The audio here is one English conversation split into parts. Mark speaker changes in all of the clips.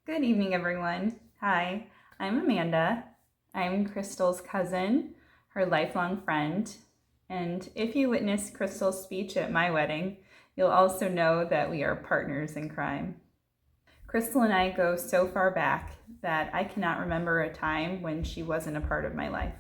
Speaker 1: Good evening, everyone. Hi, I'm Amanda. I'm Crystal's cousin, her lifelong friend. And if you witnessed Crystal's speech at my wedding, you'll also know that we are partners in crime. Crystal and I go so far back that I cannot remember a time when she wasn't a part of my life.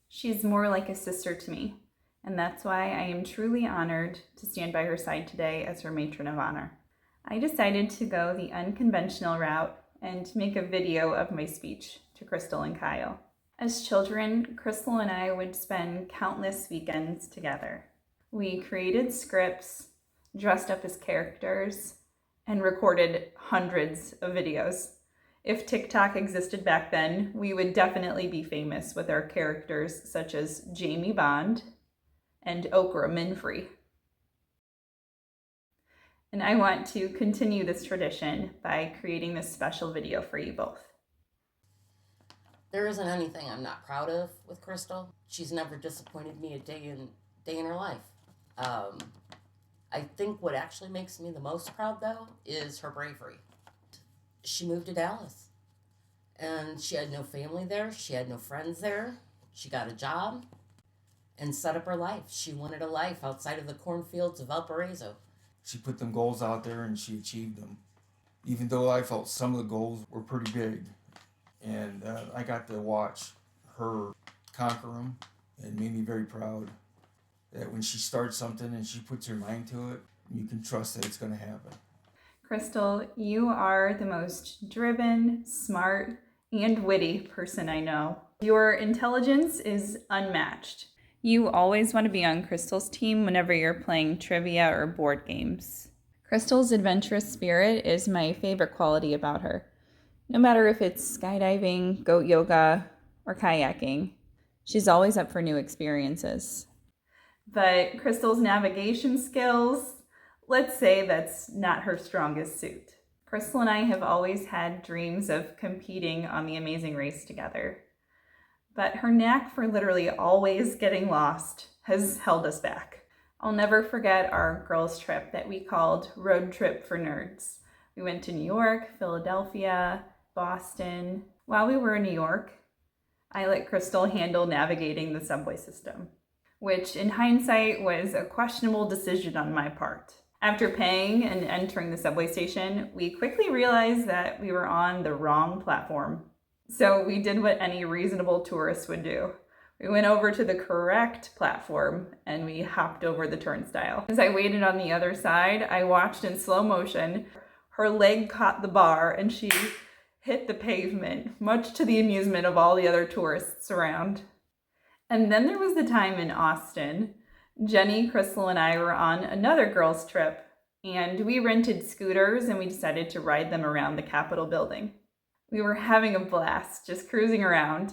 Speaker 1: She's more like a sister to me, and that's why I am truly honored to stand by her side today as her matron of honor. I decided to go the unconventional route and make a video of my speech to Crystal and Kyle. As children, Crystal and I would spend countless weekends together. We created scripts, dressed up as characters, and recorded hundreds of videos. If TikTok existed back then, we would definitely be famous with our characters such as Jamie Bond and Oprah Winfrey. And I want to continue this tradition by creating this special video for you both.
Speaker 2: There isn't anything I'm not proud of with Crystal. She's never disappointed me a day in her life. I think what actually makes me the most proud, though, is her bravery. She moved to Dallas, and she had no family there. She had no friends there. She got a job and set up her life. She wanted a life outside of the cornfields of Valparaiso.
Speaker 3: She put them goals out there and she achieved them. Even though I felt some of the goals were pretty big. And I got to watch her conquer them and made me very proud that when she starts something and she puts her mind to it, you can trust that it's going to happen.
Speaker 1: Crystal, you are the most driven, smart, and witty person I know. Your intelligence is unmatched. You always want to be on Crystal's team whenever you're playing trivia or board games. Crystal's adventurous spirit is my favorite quality about her. No matter if it's skydiving, goat yoga, or kayaking, she's always up for new experiences. But Crystal's navigation skills, let's say that's not her strongest suit. Crystal and I have always had dreams of competing on the Amazing Race together. But her knack for literally always getting lost has held us back. I'll never forget our girls' trip that we called Road Trip for Nerds. We went to New York, Philadelphia, Boston. While we were in New York, I let Crystal handle navigating the subway system, which in hindsight was a questionable decision on my part. After paying and entering the subway station, we quickly realized that we were on the wrong platform. So we did what any reasonable tourist would do. We went over to the correct platform and we hopped over the turnstile. As I waited on the other side, I watched in slow motion. Her leg caught the bar and she hit the pavement, much to the amusement of all the other tourists around. And then there was the time in Austin. Jenny, Crystal, and I were on another girls' trip, and we rented scooters and we decided to ride them around the Capitol building. We were having a blast, just cruising around.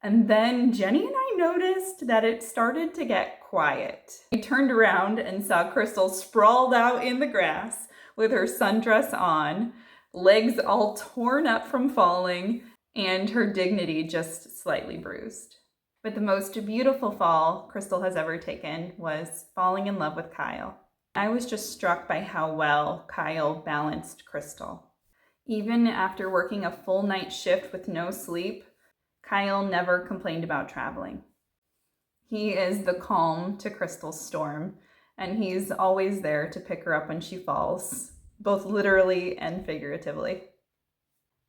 Speaker 1: And then Jenny and I noticed that it started to get quiet. We turned around and saw Crystal sprawled out in the grass with her sundress on, legs all torn up from falling, and her dignity just slightly bruised. But the most beautiful fall Crystal has ever taken was falling in love with Kyle. I was just struck by how well Kyle balanced Crystal. Even after working a full night shift with no sleep, Kyle never complained about traveling. He is the calm to Crystal's storm, and he's always there to pick her up when she falls, both literally and figuratively.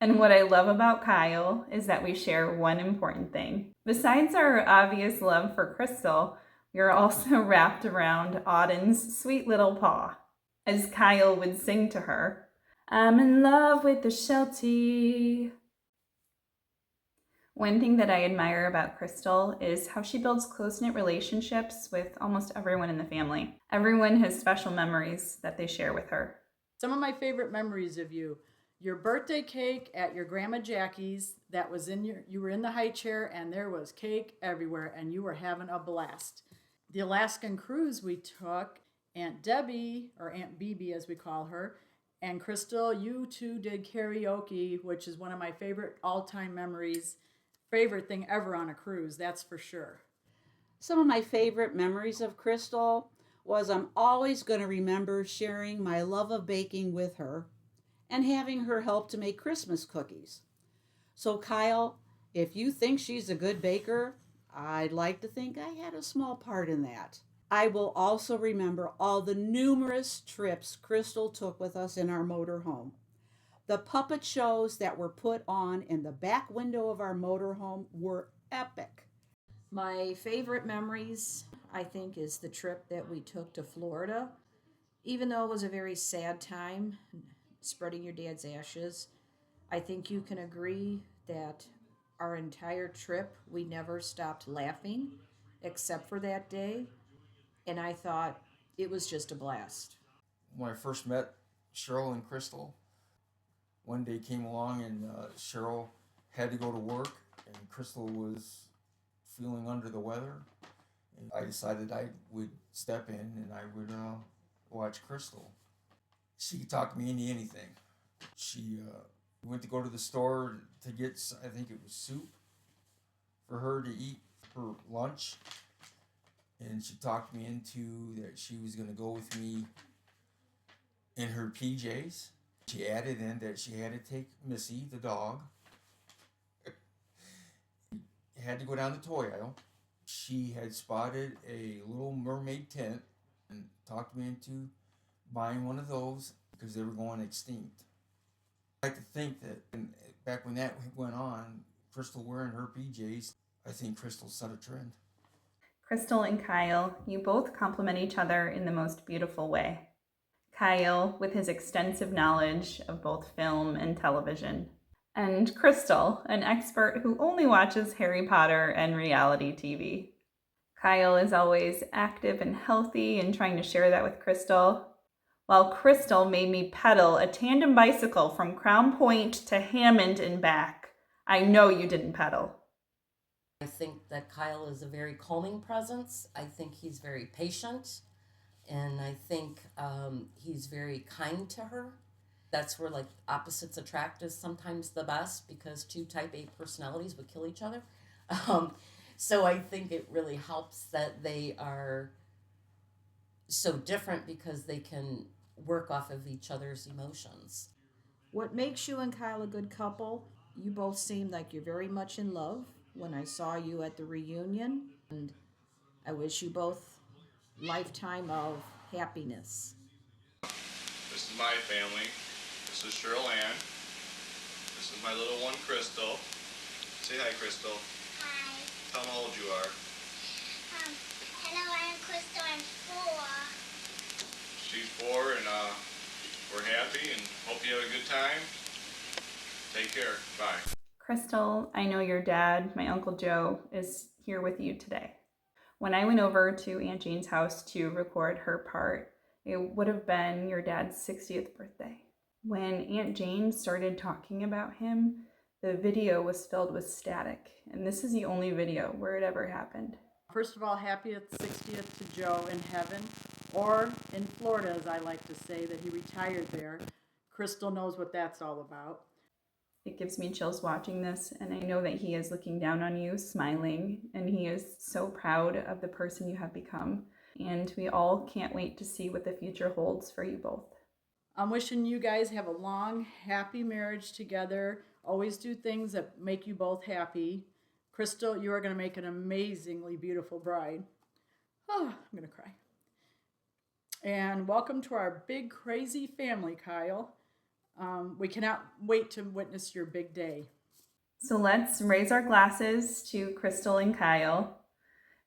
Speaker 1: And what I love about Kyle is that we share one important thing. Besides our obvious love for Crystal, we are also wrapped around Auden's sweet little paw. As Kyle would sing to her, "I'm in love with the Sheltie." One thing that I admire about Crystal is how she builds close-knit relationships with almost everyone in the family. Everyone has special memories that they share with her.
Speaker 4: Some of my favorite memories of you: your birthday cake at your grandma Jackie's, that was you were in the high chair and there was cake everywhere and you were having a blast. The Alaskan cruise we took, Aunt Debbie, or Aunt BB as we call her, and Crystal, you two did karaoke, which is one of my favorite all-time memories. Favorite thing ever on a cruise, that's for sure.
Speaker 5: Some of my favorite memories of Crystal was I'm always going to remember sharing my love of baking with her and having her help to make Christmas cookies. So, Kyle, if you think she's a good baker, I'd like to think I had a small part in that. I will also remember all the numerous trips Crystal took with us in our motorhome. The puppet shows that were put on in the back window of our motorhome were epic.
Speaker 6: My favorite memories, I think, is the trip that we took to Florida. Even though it was a very sad time, spreading your dad's ashes, I think you can agree that our entire trip, we never stopped laughing except for that day. And I thought it was just a blast.
Speaker 3: When I first met Cheryl and Crystal, one day came along and Cheryl had to go to work and Crystal was feeling under the weather. And I decided I would step in and I would watch Crystal. She could talk me into anything. She went to go to the store to get, I think it was soup, for her to eat for lunch. And she talked me into that she was going to go with me in her PJs. She added in that she had to take Missy, the dog. Had to go down the toy aisle. She had spotted a Little Mermaid tent and talked me into buying one of those because they were going extinct. I like to think that back when that went on, Crystal wearing her PJs, I think Crystal set a trend.
Speaker 1: Crystal and Kyle, you both complement each other in the most beautiful way. Kyle, with his extensive knowledge of both film and television, and Crystal, an expert who only watches Harry Potter and reality TV. Kyle is always active and healthy and trying to share that with Crystal, while Crystal made me pedal a tandem bicycle from Crown Point to Hammond and back. I know you didn't pedal.
Speaker 2: I think that Kyle is a very calming presence. I think he's very patient. And I think he's very kind to her. That's where like opposites attract is sometimes the best because two type A personalities would kill each other. So I think it really helps that they are so different because they can work off of each other's emotions.
Speaker 6: What makes you and Kyle a good couple? You both seem like you're very much in love when I saw you at the reunion. And I wish you both lifetime of happiness.
Speaker 7: This is my family. This is Cheryl Ann. This is my little one, Crystal. Say hi, Crystal.
Speaker 8: Hi.
Speaker 7: Tell them how old you are.
Speaker 8: Hello, I'm Crystal. I'm 4.
Speaker 7: She's 4, and we're happy and hope you have a good time. Take care. Bye.
Speaker 1: Crystal, I know your dad, my Uncle Joe, is here with you today. When I went over to Aunt Jane's house to record her part, it would have been your dad's 60th birthday. When Aunt Jane started talking about him, the video was filled with static, and this is the only video where it ever happened.
Speaker 4: First of all, happy 60th to Joe in heaven, or in Florida, as I like to say, that he retired there. Crystal knows what that's all about.
Speaker 1: It gives me chills watching this, and I know that he is looking down on you, smiling, and he is so proud of the person you have become. And we all can't wait to see what the future holds for you both.
Speaker 4: I'm wishing you guys have a long, happy marriage together. Always do things that make you both happy. Crystal, you are going to make an amazingly beautiful bride. Oh, I'm going to cry. And welcome to our big, crazy family, Kyle. We cannot wait to witness your big day.
Speaker 1: So let's raise our glasses to Crystal and Kyle.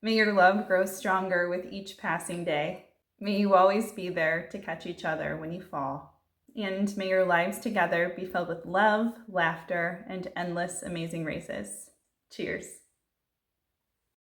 Speaker 1: May your love grow stronger with each passing day. May you always be there to catch each other when you fall. And may your lives together be filled with love, laughter, and endless amazing races. Cheers.